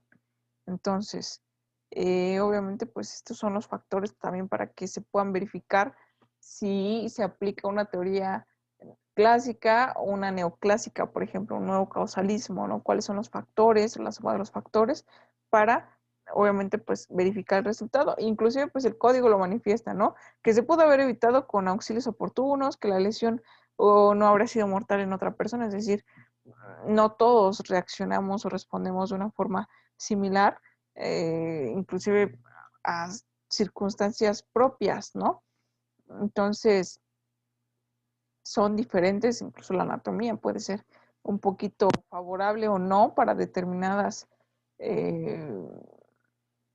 Entonces, obviamente, pues estos son los factores también para que se puedan verificar si se aplica una teoría clásica o una neoclásica, por ejemplo, un nuevo causalismo, ¿no? ¿Cuáles son los factores, la suma de los factores para, obviamente, pues verificar el resultado? Inclusive, pues el código lo manifiesta, ¿no? Que se pudo haber evitado con auxilios oportunos, que la lesión no habría sido mortal en otra persona, es decir, no todos reaccionamos o respondemos de una forma similar, inclusive a circunstancias propias, ¿no? Entonces, son diferentes, incluso la anatomía puede ser un poquito favorable o no para determinadas, eh,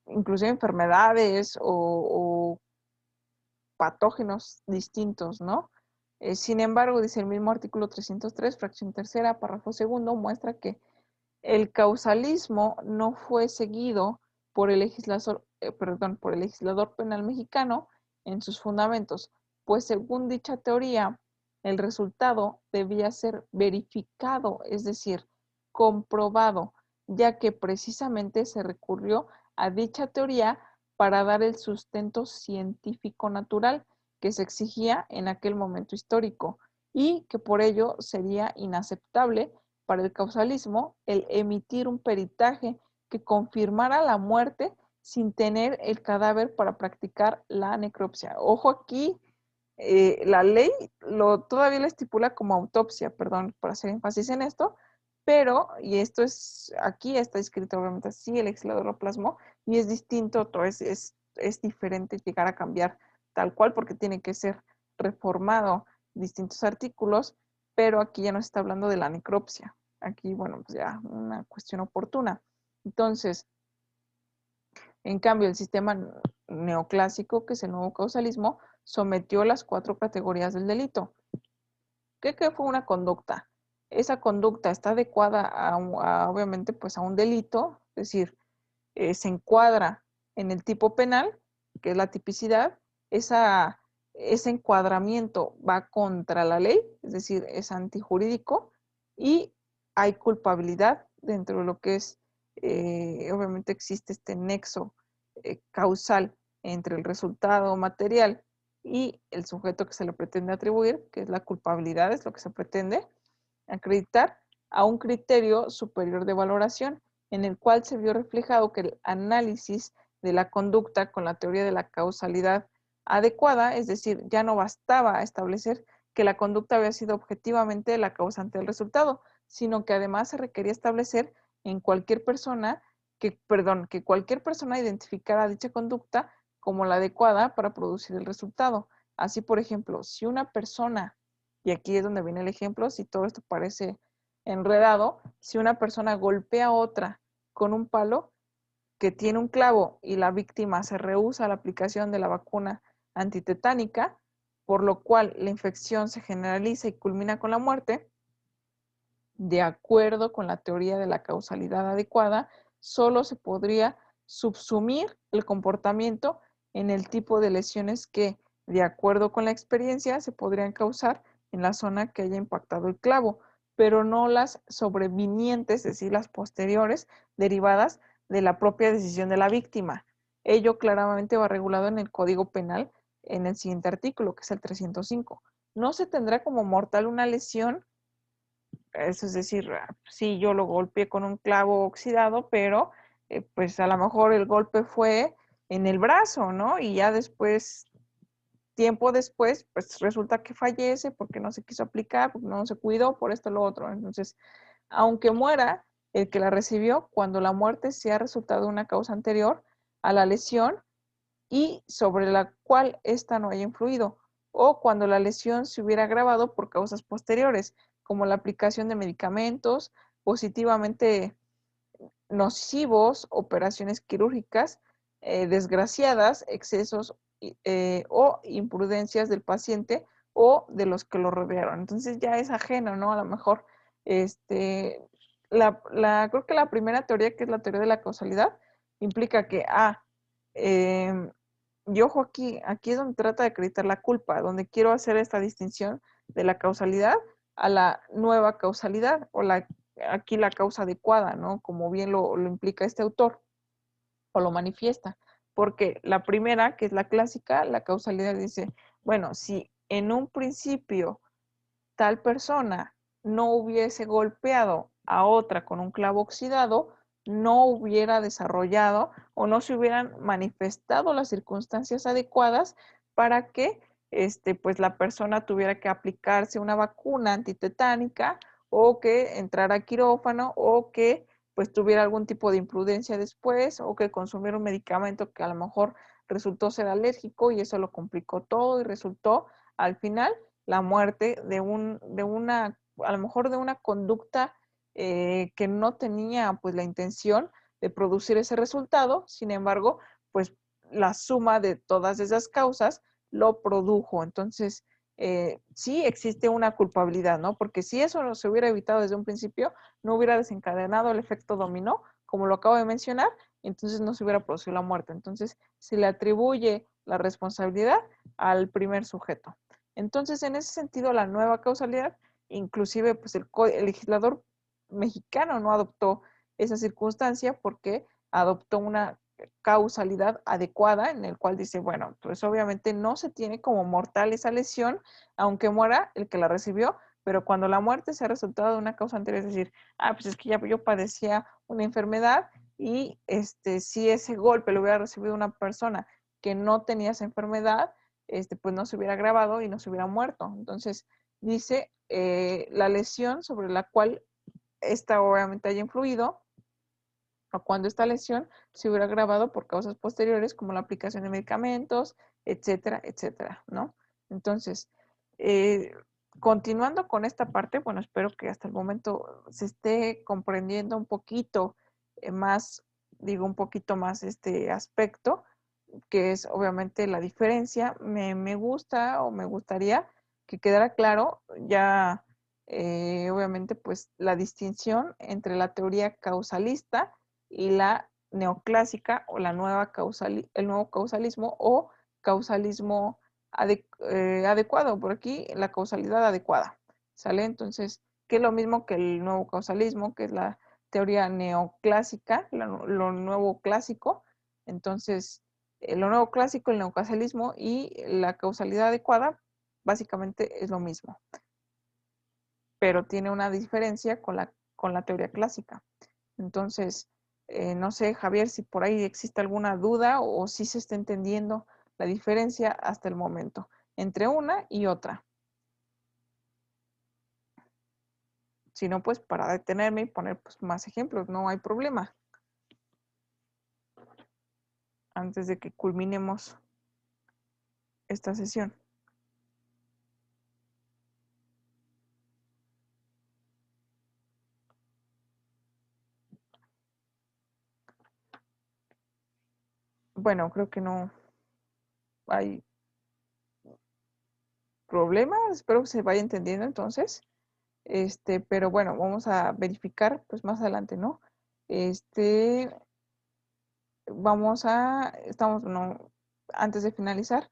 inclusive enfermedades o patógenos distintos, ¿no? Sin embargo, dice el mismo artículo 303, fracción tercera, párrafo segundo, muestra que el causalismo no fue seguido por el legislador penal mexicano en sus fundamentos, pues según dicha teoría, el resultado debía ser verificado, es decir, comprobado, ya que precisamente se recurrió a dicha teoría para dar el sustento científico natural que se exigía en aquel momento histórico y que por ello sería inaceptable para el causalismo el emitir un peritaje que confirmara la muerte sin tener el cadáver para practicar la necropsia. Ojo aquí, la ley todavía la estipula como autopsia, perdón por hacer énfasis en esto, pero, y esto es, aquí está escrito obviamente así, el legislador lo plasmó, y es distinto, es diferente llegar a cambiar tal cual porque tiene que ser reformado distintos artículos, pero aquí ya no se está hablando de la necropsia. Aquí, bueno, pues ya una cuestión oportuna. Entonces, en cambio, el sistema neoclásico, que es el nuevo causalismo, sometió las 4 categorías del delito. ¿Qué fue una conducta? Esa conducta está adecuada obviamente, pues a un delito, es decir, se encuadra en el tipo penal, que es la tipicidad, ese encuadramiento va contra la ley, es decir, es antijurídico, y hay culpabilidad dentro de lo que es, obviamente existe este nexo causal entre el resultado material y el sujeto que se le pretende atribuir, que es la culpabilidad, es lo que se pretende acreditar, a un criterio superior de valoración, en el cual se vio reflejado que el análisis de la conducta con la teoría de la causalidad adecuada, es decir, ya no bastaba establecer que la conducta había sido objetivamente la causante del resultado, sino que además se requería establecer en cualquier persona que cualquier persona identificara dicha conducta como la adecuada para producir el resultado. Así, por ejemplo, si una persona, y aquí es donde viene el ejemplo, si todo esto parece enredado, si una persona golpea a otra con un palo que tiene un clavo y la víctima se rehúsa a la aplicación de la vacuna antitetánica, por lo cual la infección se generaliza y culmina con la muerte, de acuerdo con la teoría de la causalidad adecuada, solo se podría subsumir el comportamiento en el tipo de lesiones que, de acuerdo con la experiencia, se podrían causar en la zona que haya impactado el clavo, pero no las sobrevinientes, es decir, las posteriores, derivadas de la propia decisión de la víctima. Ello claramente va regulado en el Código Penal en el siguiente artículo, que es el 305. No se tendrá como mortal una lesión, eso es decir, sí, yo lo golpeé con un clavo oxidado, pero pues a lo mejor el golpe fue en el brazo, ¿no? Y ya después, tiempo después, pues resulta que fallece porque no se quiso aplicar, porque no se cuidó, por esto o lo otro. Entonces, aunque muera el que la recibió, cuando la muerte sea resultado de una causa anterior a la lesión y sobre la cual ésta no haya influido, o cuando la lesión se hubiera agravado por causas posteriores, como la aplicación de medicamentos positivamente nocivos, operaciones quirúrgicas desgraciadas, excesos o imprudencias del paciente o de los que lo rodearon. Entonces ya es ajeno, ¿no? A lo mejor, creo que la primera teoría, que es la teoría de la causalidad, implica que, y ojo aquí es donde trata de acreditar la culpa, donde quiero hacer esta distinción de la causalidad a la nueva causalidad o aquí la causa adecuada, ¿no? Como bien lo implica este autor o lo manifiesta. Porque la primera, que es la clásica, la causalidad dice, bueno, si en un principio tal persona no hubiese golpeado a otra con un clavo oxidado, no hubiera desarrollado o no se hubieran manifestado las circunstancias adecuadas para que pues la persona tuviera que aplicarse una vacuna antitetánica o que entrara a quirófano o que pues tuviera algún tipo de imprudencia después o que consumiera un medicamento que a lo mejor resultó ser alérgico y eso lo complicó todo y resultó al final la muerte a lo mejor de una conducta que no tenía pues la intención de producir ese resultado, sin embargo, pues la suma de todas esas causas lo produjo. Entonces, sí existe una culpabilidad, ¿no? Porque si eso no se hubiera evitado desde un principio, no hubiera desencadenado el efecto dominó, como lo acabo de mencionar, entonces no se hubiera producido la muerte. Entonces se le atribuye la responsabilidad al primer sujeto. Entonces, en ese sentido, la nueva causalidad, inclusive pues el legislador mexicano no adoptó esa circunstancia porque adoptó una causalidad adecuada en el cual dice, bueno, pues obviamente no se tiene como mortal esa lesión, aunque muera el que la recibió, pero cuando la muerte sea resultado de una causa anterior, es decir, pues es que ya yo padecía una enfermedad y si ese golpe lo hubiera recibido una persona que no tenía esa enfermedad, pues no se hubiera agravado y no se hubiera muerto. Entonces, dice la lesión sobre la cual esta obviamente haya influido, o cuando esta lesión se hubiera agravado por causas posteriores como la aplicación de medicamentos, etcétera, etcétera, ¿no? Entonces, eh, continuando con esta parte, bueno, espero que hasta el momento se esté comprendiendo un poquito más, digo, un poquito más este aspecto, que es obviamente la diferencia. Me gusta o me gustaría que quedara claro ya, obviamente, pues la distinción entre la teoría causalista y la neoclásica o la nueva el nuevo causalismo o causalismo adecuado, por aquí la causalidad adecuada, ¿sale? Entonces, que es lo mismo que el nuevo causalismo, que es la teoría neoclásica, lo nuevo clásico. Entonces, lo nuevo clásico, el neocausalismo y la causalidad adecuada básicamente es lo mismo, pero tiene una diferencia con la teoría clásica. Entonces, no sé, Javier, si por ahí existe alguna duda o si se está entendiendo la diferencia hasta el momento entre una y otra. Si no, pues para detenerme y poner pues, más ejemplos, no hay problema. Antes de que culminemos esta sesión. Bueno, creo que no hay problema. Espero que se vaya entendiendo entonces. Pero bueno, vamos a verificar pues más adelante, ¿no? Este, estamos, no, antes de finalizar,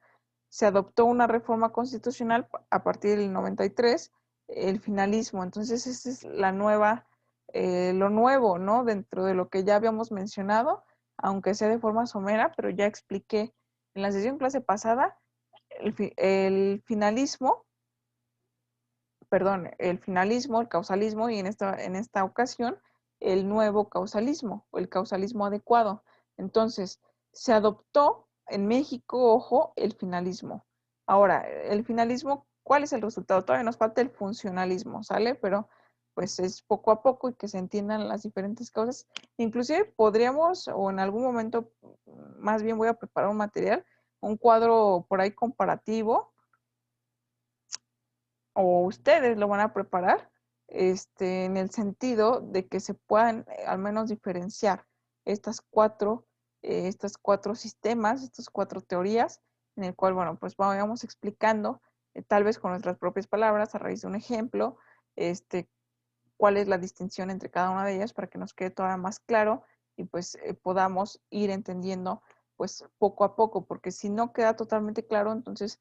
se adoptó una reforma constitucional a partir del 93, el finalismo. Entonces, esa es la nueva, lo nuevo, ¿no? Dentro de lo que ya habíamos mencionado, aunque sea de forma somera, pero ya expliqué en la sesión clase pasada, el finalismo, perdón, el finalismo, el causalismo y en esta ocasión el nuevo causalismo o el causalismo adecuado. Entonces, se adoptó en México, ojo, el finalismo. Ahora, el finalismo, ¿cuál es el resultado? Todavía nos falta el funcionalismo, ¿sale? Pero pues es poco a poco y que se entiendan las diferentes causas. Inclusive podríamos, o en algún momento, más bien voy a preparar un material, un cuadro por ahí comparativo o ustedes lo van a preparar, en el sentido de que se puedan al menos diferenciar estas cuatro sistemas, estas cuatro teorías, en el cual, bueno, pues vamos explicando, tal vez con nuestras propias palabras, a raíz de un ejemplo, cuál es la distinción entre cada una de ellas para que nos quede todavía más claro y pues podamos ir entendiendo pues poco a poco, porque si no queda totalmente claro, entonces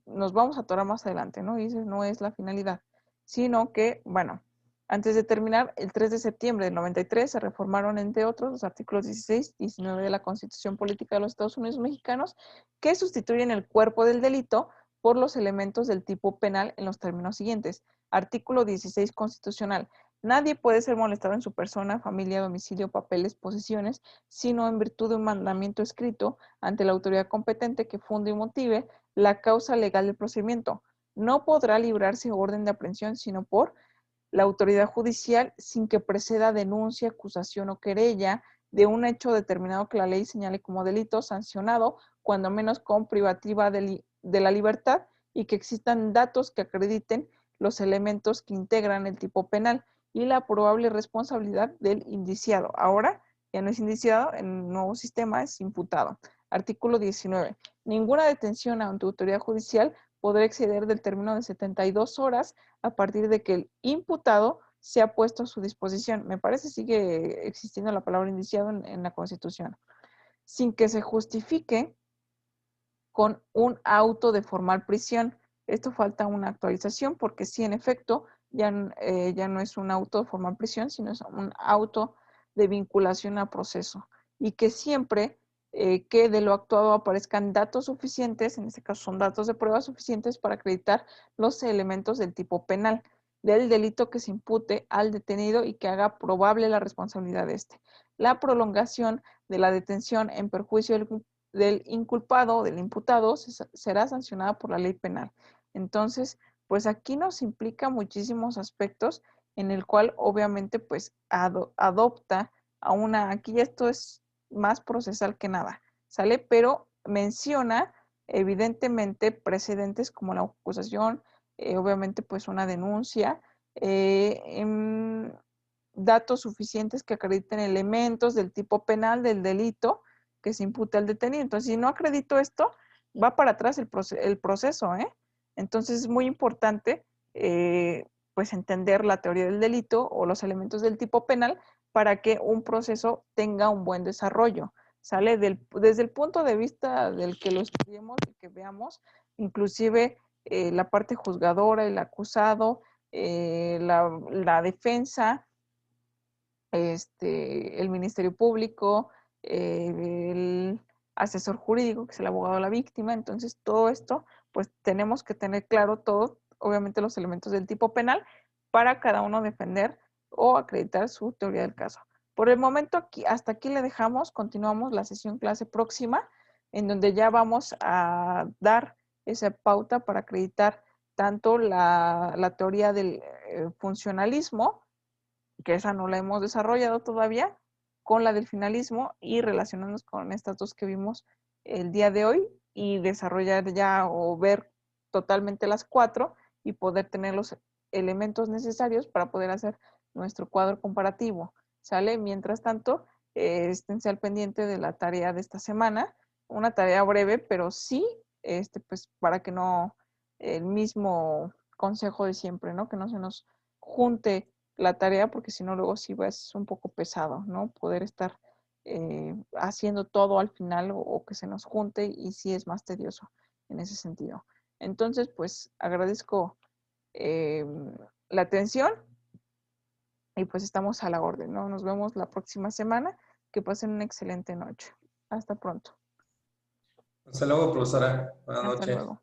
nos vamos a atorar más adelante, ¿no? Y esa no es la finalidad, sino que, bueno, antes de terminar, el 3 de septiembre del 93 se reformaron, entre otros, los artículos 16 y 19 de la Constitución Política de los Estados Unidos Mexicanos, que sustituyen el cuerpo del delito por los elementos del tipo penal en los términos siguientes. Artículo 16 constitucional. Nadie puede ser molestado en su persona, familia, domicilio, papeles, posesiones, sino en virtud de un mandamiento escrito ante la autoridad competente que funde y motive la causa legal del procedimiento. No podrá librarse orden de aprehensión sino por la autoridad judicial sin que preceda denuncia, acusación o querella de un hecho determinado que la ley señale como delito sancionado, cuando menos con privativa de la libertad, y que existan datos que acrediten los elementos que integran el tipo penal y la probable responsabilidad del indiciado. Ahora ya no es indiciado, en el nuevo sistema es imputado. Artículo 19. Ninguna detención ante autoridad judicial podrá exceder del término de 72 horas a partir de que el imputado sea puesto a su disposición. Me parece sigue existiendo la palabra indiciado en la Constitución, sin que se justifique con un auto de formal prisión. Esto falta una actualización porque sí, en efecto, ya no es un auto de formal prisión, sino es un auto de vinculación a proceso. Y que siempre que de lo actuado aparezcan datos suficientes, en este caso son datos de prueba suficientes para acreditar los elementos del tipo penal, del delito que se impute al detenido y que haga probable la responsabilidad de este. La prolongación de la detención en perjuicio del inculpado o del imputado será sancionada por la ley penal. Entonces, pues aquí nos implica muchísimos aspectos en el cual obviamente pues adopta a una, aquí esto es más procesal que nada, ¿sale? Pero menciona evidentemente precedentes como la acusación, obviamente pues una denuncia, datos suficientes que acrediten elementos del tipo penal del delito que se impute al detenido. Entonces, si no acredito esto, va para atrás el proceso, ¿eh? Entonces, es muy importante, pues, entender la teoría del delito o los elementos del tipo penal para que un proceso tenga un buen desarrollo. ¿Sale? Desde el punto de vista del que lo estudiemos y que veamos, inclusive la parte juzgadora, el acusado, la defensa, el Ministerio Público, el asesor jurídico, que es el abogado de la víctima. Entonces, todo esto, pues tenemos que tener claro todo, obviamente los elementos del tipo penal, para cada uno defender o acreditar su teoría del caso. Por el momento, hasta aquí le dejamos, continuamos la sesión clase próxima, en donde ya vamos a dar esa pauta para acreditar tanto la teoría del funcionalismo, que esa no la hemos desarrollado todavía, con la del finalismo y relacionarnos con estas dos que vimos el día de hoy y desarrollar ya o ver totalmente las cuatro y poder tener los elementos necesarios para poder hacer nuestro cuadro comparativo. ¿Sale? Mientras tanto, esténse al pendiente de la tarea de esta semana, una tarea breve, pero sí, pues para que no, el mismo consejo de siempre, ¿no? Que no se nos junte la tarea, porque si no luego sí es un poco pesado, ¿no? Poder estar haciendo todo al final o que se nos junte y sí es más tedioso en ese sentido. Entonces, pues agradezco eh, la atención y pues estamos a la orden, ¿no? Nos vemos la próxima semana. Que pasen una excelente noche. Hasta pronto. Hasta luego, profesora. Buenas Hasta noches. luego.